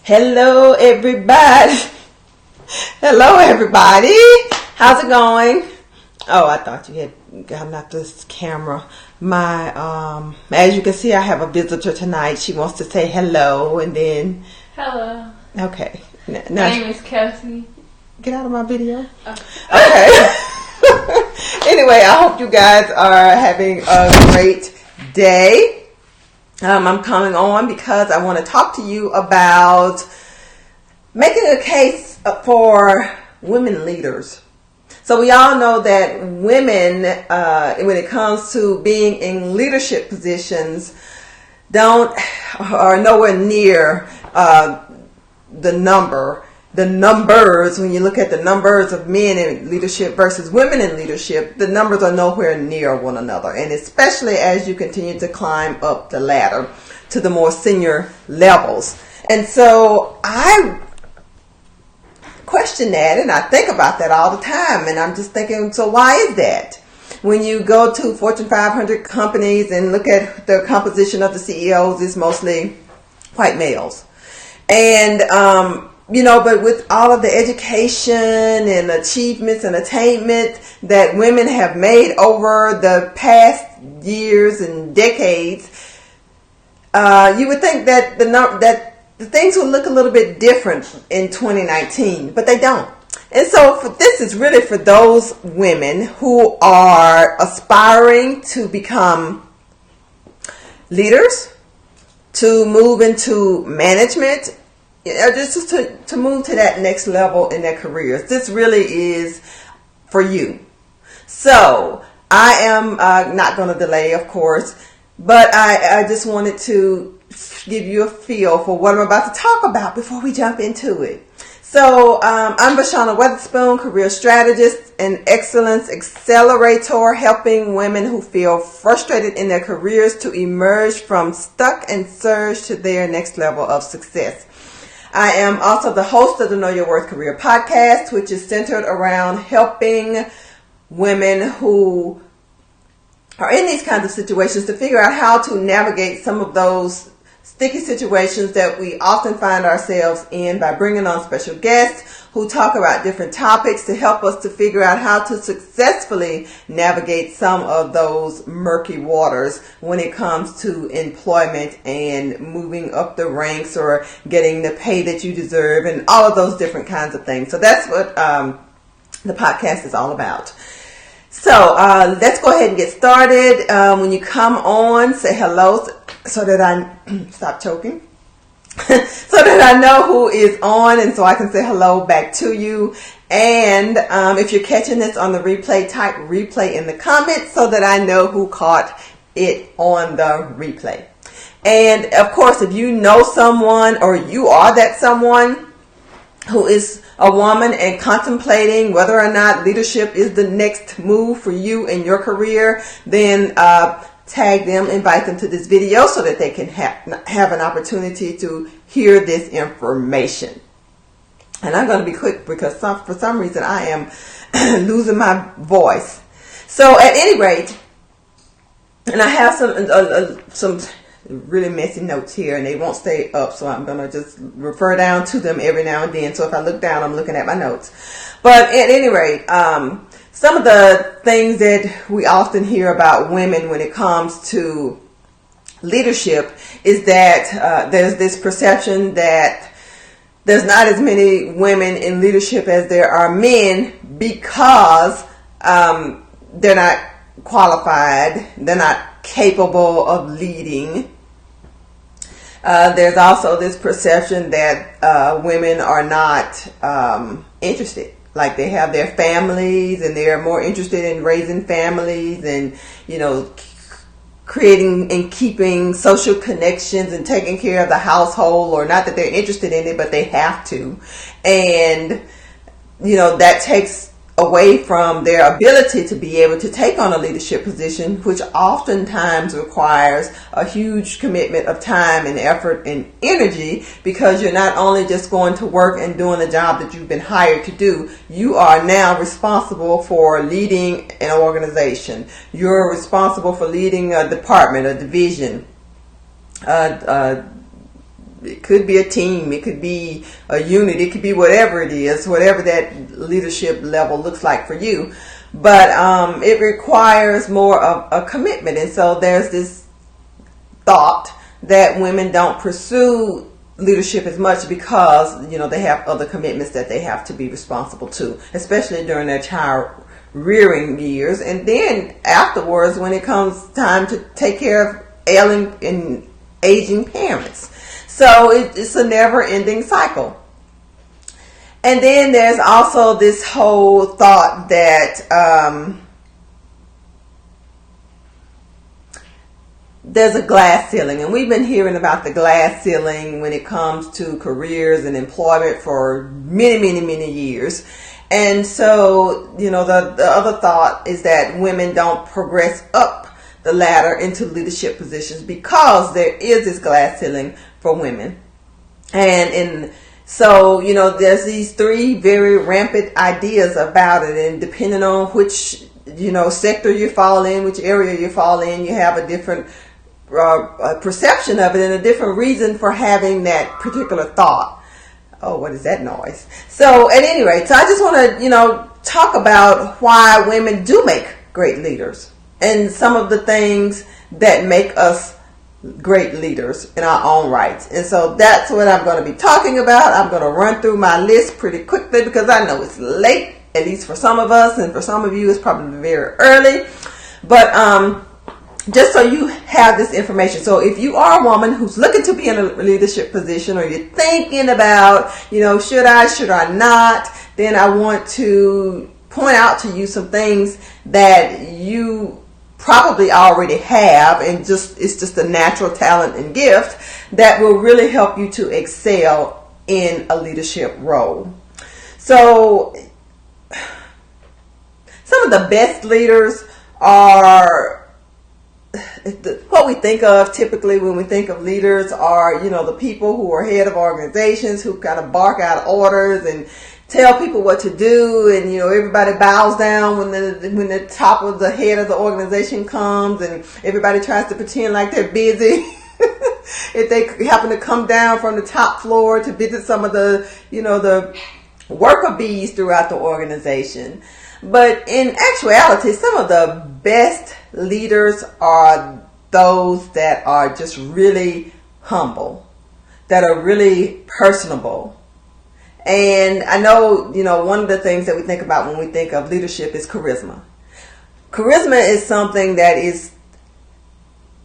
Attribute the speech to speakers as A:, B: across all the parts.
A: Hello, everybody. Hello, everybody. How's it going? Oh, I thought you had gotten out this camera. As you can see, I have a visitor tonight. She wants to say hello, and then...
B: Hello.
A: Okay.
B: My name is Kelsey.
A: Get out of my video. Okay. Anyway, I hope you guys are having a great day. I'm coming on because I want to talk to you about making a case for women leaders. So we all know that women, when it comes to being in leadership positions, are nowhere near the numbers. When you look at the numbers of men in leadership versus women in leadership, the numbers are nowhere near one another. And especially as you continue to climb up the ladder to the more senior levels. And so I question that, and I think about that all the time. And I'm just thinking, so why is that? When you go to Fortune 500 companies and look at the composition of the CEOs, it's mostly white males. And, but with all of the education and achievements and attainment that women have made over the past years and decades, you would think that the things would look a little bit different in 2019, but they don't. And so this is really for those women who are aspiring to become leaders, to move into management, just to move to that next level in their careers. This really is for you. So I am not going to delay, of course, but I just wanted to give you a feel for what I'm about to talk about before we jump into it. So I'm Bashana Weatherspoon, career strategist and excellence accelerator, helping women who feel frustrated in their careers to emerge from stuck and surge to their next level of success. I am also the host of the Know Your Worth Career podcast, which is centered around helping women who are in these kinds of situations to figure out how to navigate some of those sticky situations that we often find ourselves in by bringing on special guests who talk about different topics to help us to figure out how to successfully navigate some of those murky waters when it comes to employment and moving up the ranks or getting the pay that you deserve and all of those different kinds of things. So that's what the podcast is all about. So let's go ahead and get started. When you come on, say hello so that I stop choking. So that I know who is on and so I can say hello back to you. And if you're catching this on the replay, type replay in the comments so that I know who caught it on the replay. And of course, if you know someone or you are that someone who is a woman and contemplating whether or not leadership is the next move for you in your career, then tag them, invite them to this video so that they can have an opportunity to hear this information. And I'm going to be quick because for some reason I am losing my voice. So at any rate, and I have some really messy notes here and they won't stay up, so I'm going to just refer down to them every now and then. So if I look down, I'm looking at my notes. But at any rate, some of the things that we often hear about women when it comes to leadership is that there's this perception that there's not as many women in leadership as there are men because they're not qualified, they're not capable of leading. There's also this perception that women are not interested. Like they have their families and they're more interested in raising families and, creating and keeping social connections and taking care of the household, or not that they're interested in it, but they have to. And, that takes away from their ability to be able to take on a leadership position, which oftentimes requires a huge commitment of time and effort and energy, because you're not only just going to work and doing the job that you've been hired to do, you are now responsible for leading an organization. You're responsible for leading a department, a division, it could be a team, it could be a unit, it could be whatever it is, whatever that leadership level looks like for you. But it requires more of a commitment. And so there's this thought that women don't pursue leadership as much because, they have other commitments that they have to be responsible to, especially during their child rearing years. And then afterwards, when it comes time to take care of ailing and aging parents. So it's a never ending cycle. And then there's also this whole thought that there's a glass ceiling. And we've been hearing about the glass ceiling when it comes to careers and employment for many, many, many years. And so, the other thought is that women don't progress up the ladder into leadership positions because there is this glass ceiling for women. And so, there's these three very rampant ideas about it, and depending on which, sector you fall in, which area you fall in, you have a different perception of it and a different reason for having that particular thought. Oh, what is that noise? So at any rate, so I just want to, talk about why women do make great leaders and some of the things that make us great leaders in our own rights. And so that's what I'm going to be talking about. I'm going to run through my list pretty quickly because I know it's late, at least for some of us, and for some of you it's probably very early. But just so you have this information. So if you are a woman who's looking to be in a leadership position, or you're thinking about, should I not, then I want to point out to you some things that you probably already have, and it's just a natural talent and gift that will really help you to excel in a leadership role. So some of the best leaders are what we think of typically when we think of leaders are, the people who are head of organizations who kind of bark out orders and tell people what to do, and everybody bows down when the top of the head of the organization comes, and everybody tries to pretend like they're busy. If they happen to come down from the top floor to visit some of the the worker bees throughout the organization. But in actuality, some of the best leaders are those that are just really humble, that are really personable. And I know, one of the things that we think about when we think of leadership is charisma. Charisma is something that is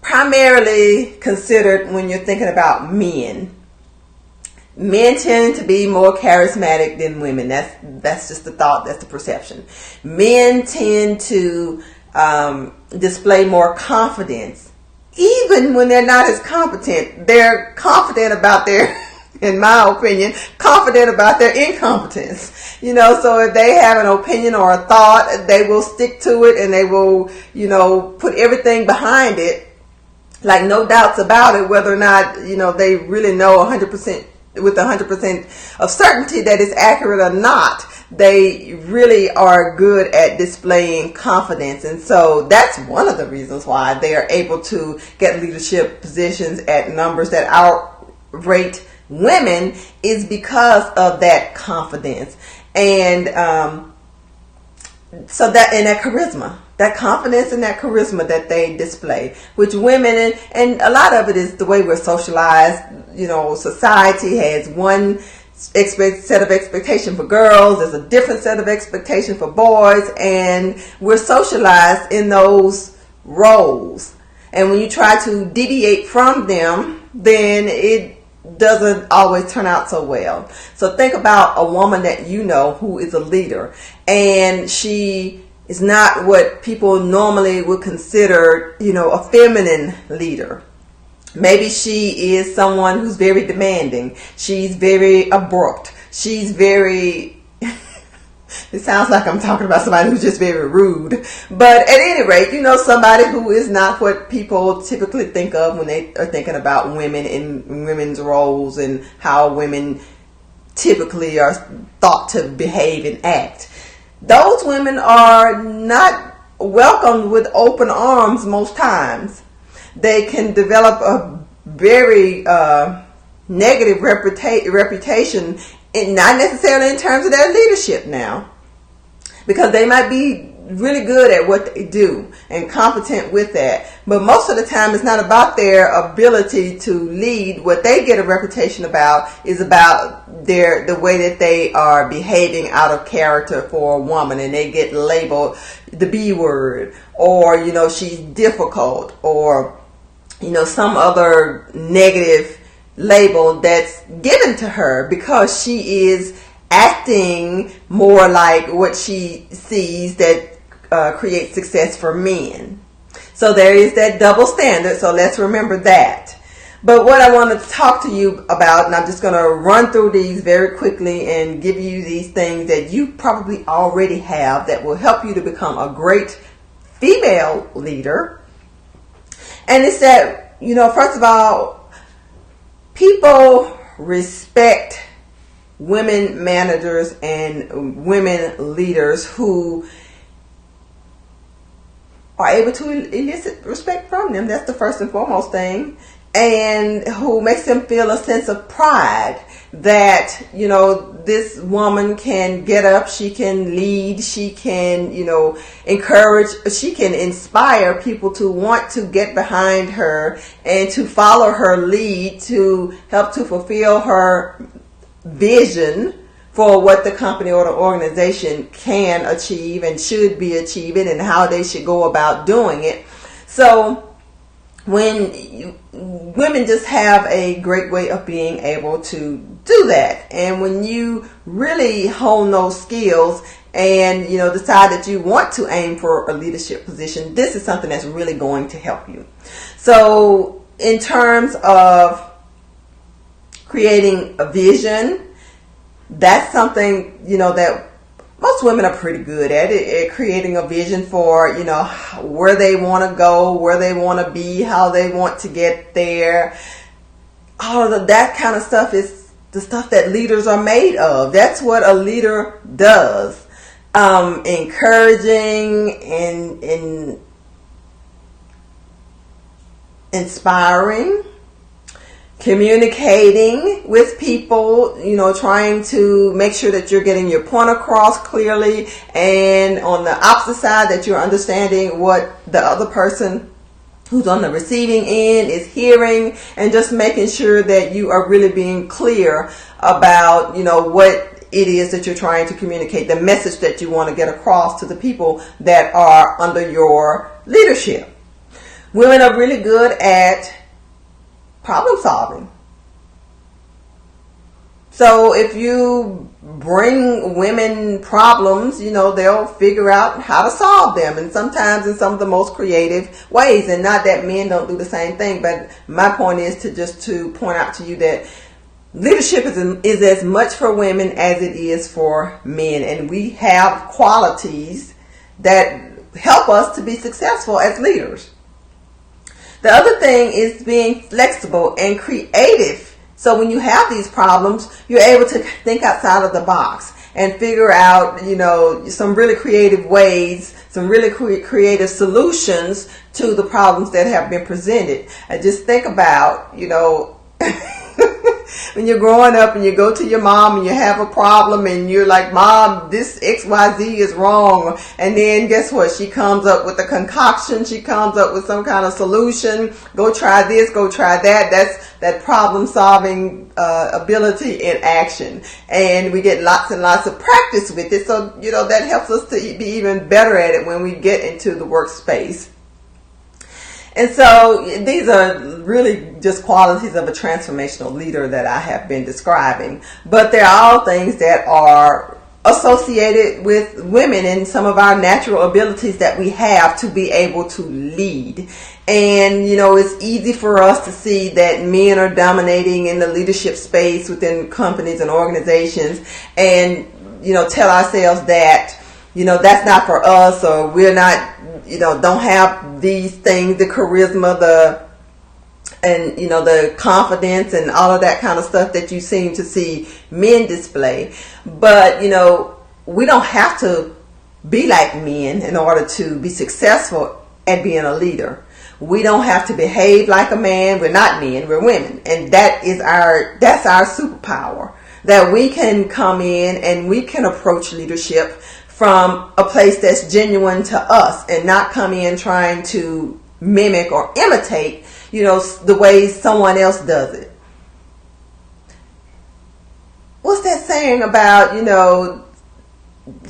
A: primarily considered when you're thinking about men. Men tend to be more charismatic than women. That's just the thought. That's the perception. Men tend to display more confidence. Even when they're not as competent, they're confident about their in my opinion, confident about their incompetence. So if they have an opinion or a thought, they will stick to it, and they will, put everything behind it, like no doubts about it, whether or not, they really know 100% with 100% of certainty that it's accurate or not. They really are good at displaying confidence. And so that's one of the reasons why they are able to get leadership positions at numbers that outrate women, is because of that confidence. And so that, and that charisma, that confidence and that charisma that they display, which women, and a lot of it is the way we're socialized. Society has one set of expectation for girls, there's a different set of expectation for boys, and we're socialized in those roles. And when you try to deviate from them, then it doesn't always turn out so well. So think about a woman that who is a leader, and she is not what people normally would consider, a feminine leader. Maybe she is someone who's very demanding. She's very abrupt. She's very it sounds like I'm talking about somebody who's just very rude. But at any rate, somebody who is not what people typically think of when they are thinking about women in women's roles and how women typically are thought to behave and act. Those women are not welcomed with open arms most times. They can develop a very negative reputation, and not necessarily in terms of their leadership now, because they might be really good at what they do and competent with that, but most of the time it's not about their ability to lead. What they get a reputation about is about the way that they are behaving out of character for a woman, and they get labeled the B word, or she's difficult, or some other negative label that's given to her because she is acting more like what she sees that creates success for men. So there is that double standard, so let's remember that. But what I wanted to talk to you about, and I'm just going to run through these very quickly and give you these things that you probably already have that will help you to become a great female leader. And it's that, first of all, people respect women managers and women leaders who are able to elicit respect from them. That's the first and foremost thing. And who makes them feel a sense of pride that, this woman can get up, she can lead, she can, encourage, she can inspire people to want to get behind her and to follow her lead, to help to fulfill her vision for what the company or the organization can achieve and should be achieving, and how they should go about doing it. So when women just have a great way of being able to do that, and when you really hone those skills and decide that you want to aim for a leadership position, this is something that's really going to help you. So in terms of creating a vision, that's something, that most women are pretty good at creating a vision for, where they want to go, where they want to be, how they want to get there. All of that kind of stuff is the stuff that leaders are made of. That's what a leader does. Encouraging and inspiring, communicating with people, trying to make sure that you're getting your point across clearly, and on the opposite side that you're understanding what the other person who's on the receiving end is hearing, and just making sure that you are really being clear about, what it is that you're trying to communicate, the message that you want to get across to the people that are under your leadership. Women are really good at problem solving. So if you bring women problems, they'll figure out how to solve them, and sometimes in some of the most creative ways. And not that men don't do the same thing, but my point is to point out to you that leadership is as much for women as it is for men, and we have qualities that help us to be successful as leaders. The other thing is being flexible and creative. So when you have these problems, you're able to think outside of the box and figure out, some really creative ways, some really creative solutions to the problems that have been presented. And just think about, when you're growing up and you go to your mom and you have a problem and you're like, Mom, this XYZ is wrong. And then guess what? She comes up with a concoction. She comes up with some kind of solution. Go try this, go try that. That's that problem solving ability in action. And we get lots and lots of practice with it. So, that helps us to be even better at it when we get into the workspace. And so these are really just qualities of a transformational leader that I have been describing. But they're all things that are associated with women and some of our natural abilities that we have to be able to lead. And, it's easy for us to see that men are dominating in the leadership space within companies and organizations, and, tell ourselves that, that's not for us, or we're not, don't have these things, the charisma, the confidence and all of that kind of stuff that you seem to see men display. But, we don't have to be like men in order to be successful at being a leader. We don't have to behave like a man. We're not men, we're women. And that's our superpower. That we can come in and we can approach leadership from a place that's genuine to us and not come in trying to mimic or imitate, the way someone else does it. What's that saying about,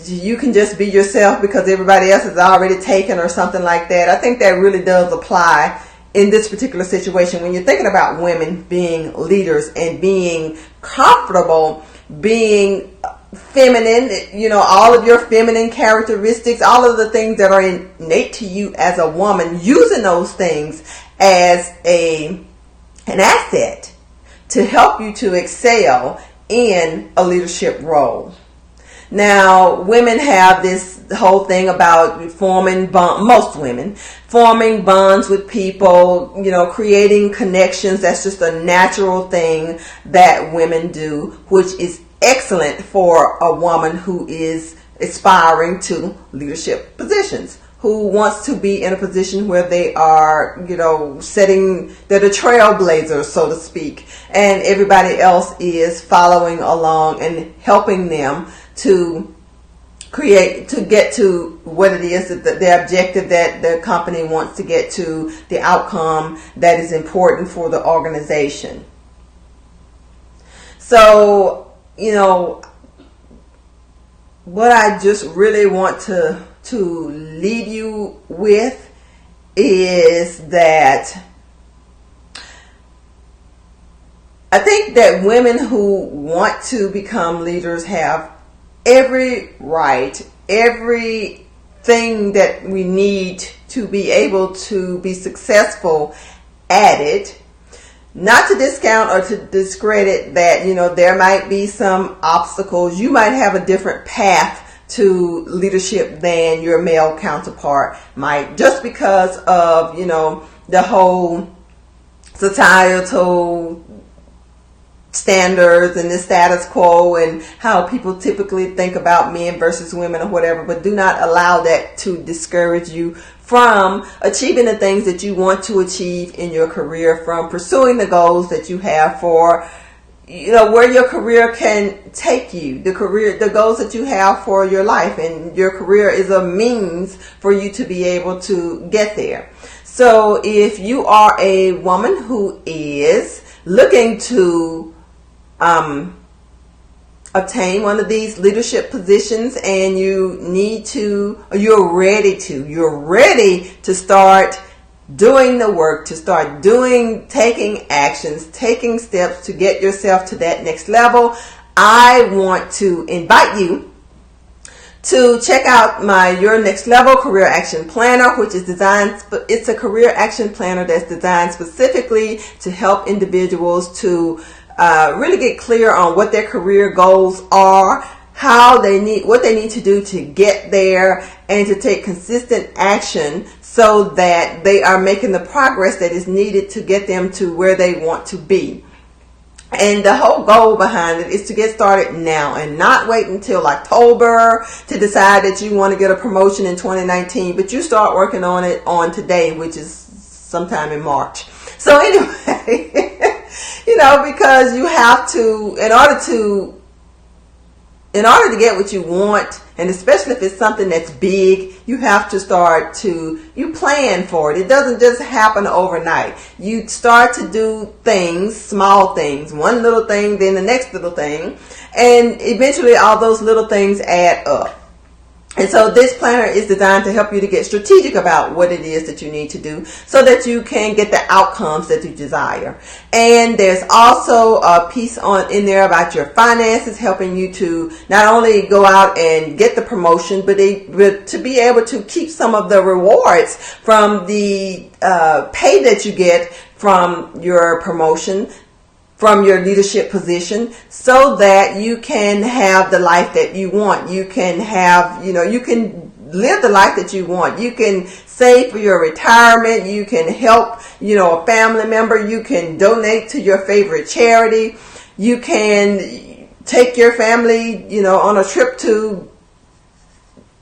A: you can just be yourself because everybody else is already taken or something like that? I think that really does apply in this particular situation when you're thinking about women being leaders and being comfortable being feminine, all of your feminine characteristics, all of the things that are innate to you as a woman, using those things as an asset to help you to excel in a leadership role. Now, women have this whole thing about most women forming bonds with people, creating connections. That's just a natural thing that women do, which is excellent for a woman who is aspiring to leadership positions, who wants to be in a position where they are, they're the trailblazers, so to speak, and everybody else is following along and helping them to get to what it is, the objective that the company wants to get to, the outcome that is important for the organization. So, what I just really want to leave you with is that I think that women who want to become leaders have every right, everything that we need to be able to be successful at it. Not to discount or to discredit that, there might be some obstacles. You might have a different path to leadership than your male counterpart might, just because of, the whole societal standards and the status quo and how people typically think about men versus women or whatever. But do not allow that to discourage you from achieving the things that you want to achieve in your career, from pursuing the goals that you have for, where your career can take you, the goals that you have for your life. And your career is a means for you to be able to get there. So if you are a woman who is looking to obtain one of these leadership positions, and you're ready to start doing the work, to start taking actions, taking steps to get yourself to that next level, I want to invite you to check out my Your Next Level Career Action Planner, which is it's a career action planner that's designed specifically to help individuals to really get clear on what their career goals are, what they need to do to get there, and to take consistent action so that they are making the progress that is needed to get them to where they want to be. And the whole goal behind it is to get started now and not wait until October to decide that you want to get a promotion in 2019, but you start working on it on today, which is sometime in March. So anyway, because you have to, in order to get what you want, and especially if it's something that's big, you have to you plan for it. It doesn't just happen overnight. You start to do things, small things, one little thing, then the next little thing, and eventually all those little things add up. And so this planner is designed to help you to get strategic about what it is that you need to do so that you can get the outcomes that you desire. And there's also a piece in there about your finances, helping you to not only go out and get the promotion, but to be able to keep some of the rewards from the pay that you get from your promotion, from your leadership position, so that you can have the life that you want. You can have, you can live the life that you want. You can save for your retirement. You can help, a family member. You can donate to your favorite charity. You can take your family, on a trip to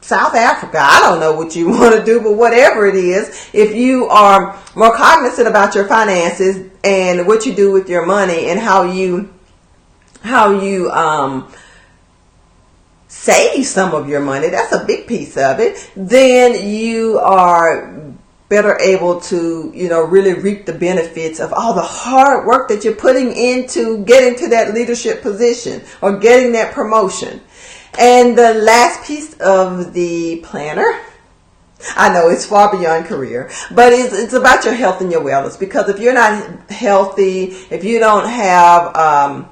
A: South Africa. I don't know what you want to do, but whatever it is, if you are more cognizant about your finances and what you do with your money and how you save some of your money, that's a big piece of it, then you are better able to, really reap the benefits of all the hard work that you're putting into getting to that leadership position or getting that promotion. And the last piece of the planner, I know it's far beyond career, but it's about your health and your wellness. Because if you're not healthy, if you don't have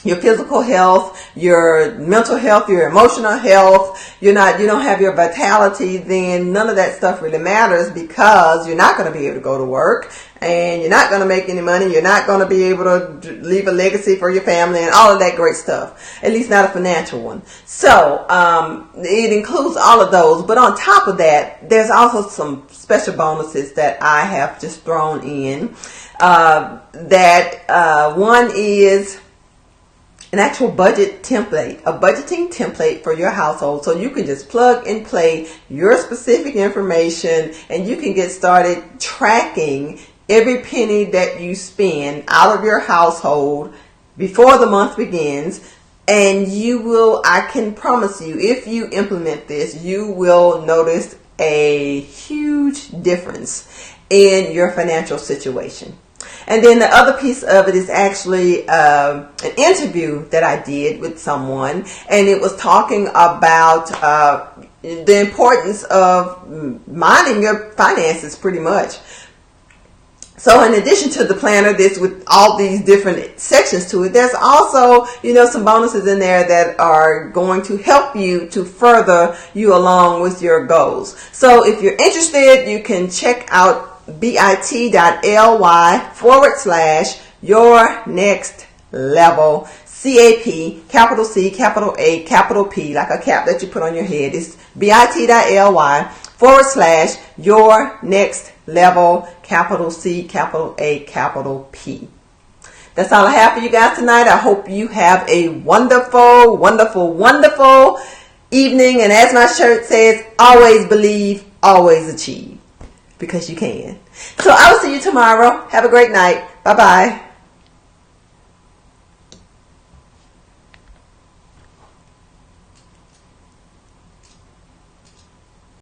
A: your physical health, your mental health, your emotional health, you don't have your vitality, then none of that stuff really matters, because you're not going to be able to go to work and you're not going to make any money. You're not going to be able to leave a legacy for your family and all of that great stuff, at least not a financial one. So it includes all of those. But on top of that, there's also some special bonuses that I have just thrown in. One is an actual budget template, a budgeting template for your household, so you can just plug and play your specific information and you can get started tracking every penny that you spend out of your household before the month begins. And I can promise you, if you implement this, you will notice a huge difference in your financial situation. And then the other piece of it is actually an interview that I did with someone, and it was talking about the importance of minding your finances pretty much. So in addition to the planner, this with all these different sections to it, there's also, some bonuses in there that are going to help you to further you along with your goals. So if you're interested, you can check out bit.ly/your next level CAP, capital C, capital A, capital P, like a cap that you put on your head. It's bit.ly/your next level, capital C, capital A, capital P. That's all I have for you guys tonight. I hope you have a wonderful, wonderful, wonderful evening. And as my shirt says, always believe, always achieve. Because you can. So I will see you tomorrow. Have a great night. Bye-bye.